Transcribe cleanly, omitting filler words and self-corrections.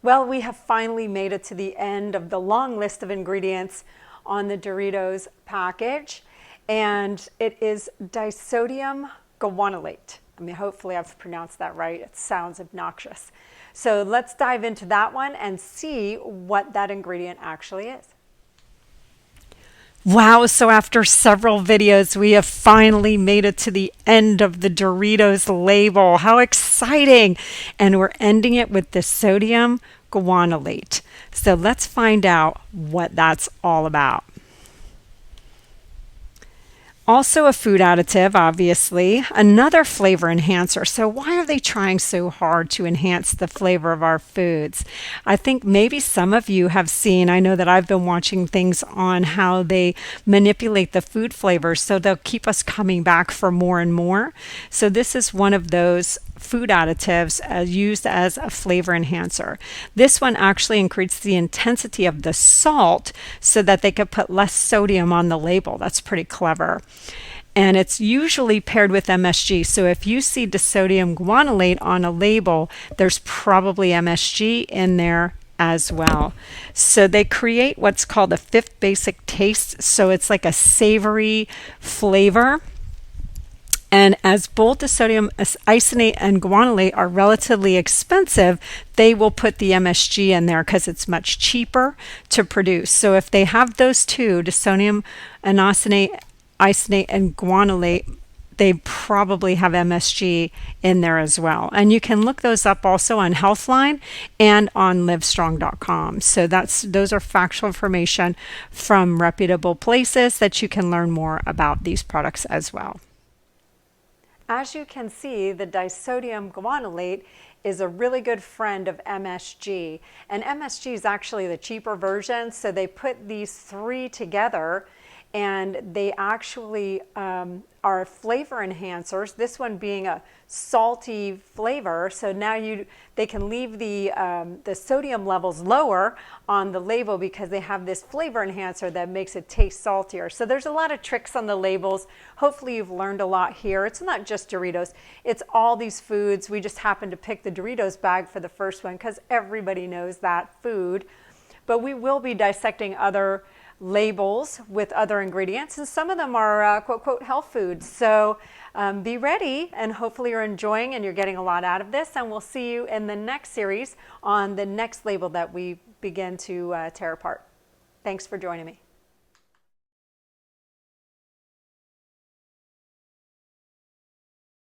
Well, we have finally made it to the end of the long list of ingredients on the Doritos package, and it is disodium guanylate. I mean, hopefully I've pronounced that right. It sounds obnoxious. So let's dive into that one and see what that ingredient actually is. Wow, so after several videos, we have finally made it to the end of the Doritos label. How exciting! And we're ending it with disodium guanylate. So let's find out what that's all about. Also a food additive, obviously, another flavor enhancer. So why are they trying so hard to enhance the flavor of our foods? I think maybe some of you have seen, I know that I've been watching things on how they manipulate the food flavors so they'll keep us coming back for more and more. So this is one of those food additives used as a flavor enhancer. This one actually increases the intensity of the salt so that they could put less sodium on the label. That's pretty clever. And it's usually paired with MSG. So if you see disodium guanylate on a label, there's probably MSG in there as well. So they create what's called a fifth basic taste. So it's like a savory flavor. And as both disodium isonate and guanylate are relatively expensive, they will put the MSG in there because it's much cheaper to produce. So if they have those two, disodium isonate and guanylate, they probably have MSG in there as well. And you can look those up also on Healthline and on livestrong.com. So those are factual information from reputable places that you can learn more about these products as well. As you can see, the disodium guanylate is a really good friend of MSG. And MSG is actually the cheaper version, so they put these three together and they actually are flavor enhancers, this one being a salty flavor. So now they can leave the sodium levels lower on the label because they have this flavor enhancer that makes it taste saltier. So there's a lot of tricks on the labels. Hopefully you've learned a lot here. It's not just Doritos, it's all these foods. We just happened to pick the Doritos bag for the first one because everybody knows that food. But we will be dissecting other labels with other ingredients, and some of them are quote, quote, health foods. So be ready, and hopefully you're enjoying and you're getting a lot out of this, and we'll see you in the next series on the next label that we begin to tear apart. Thanks for joining me.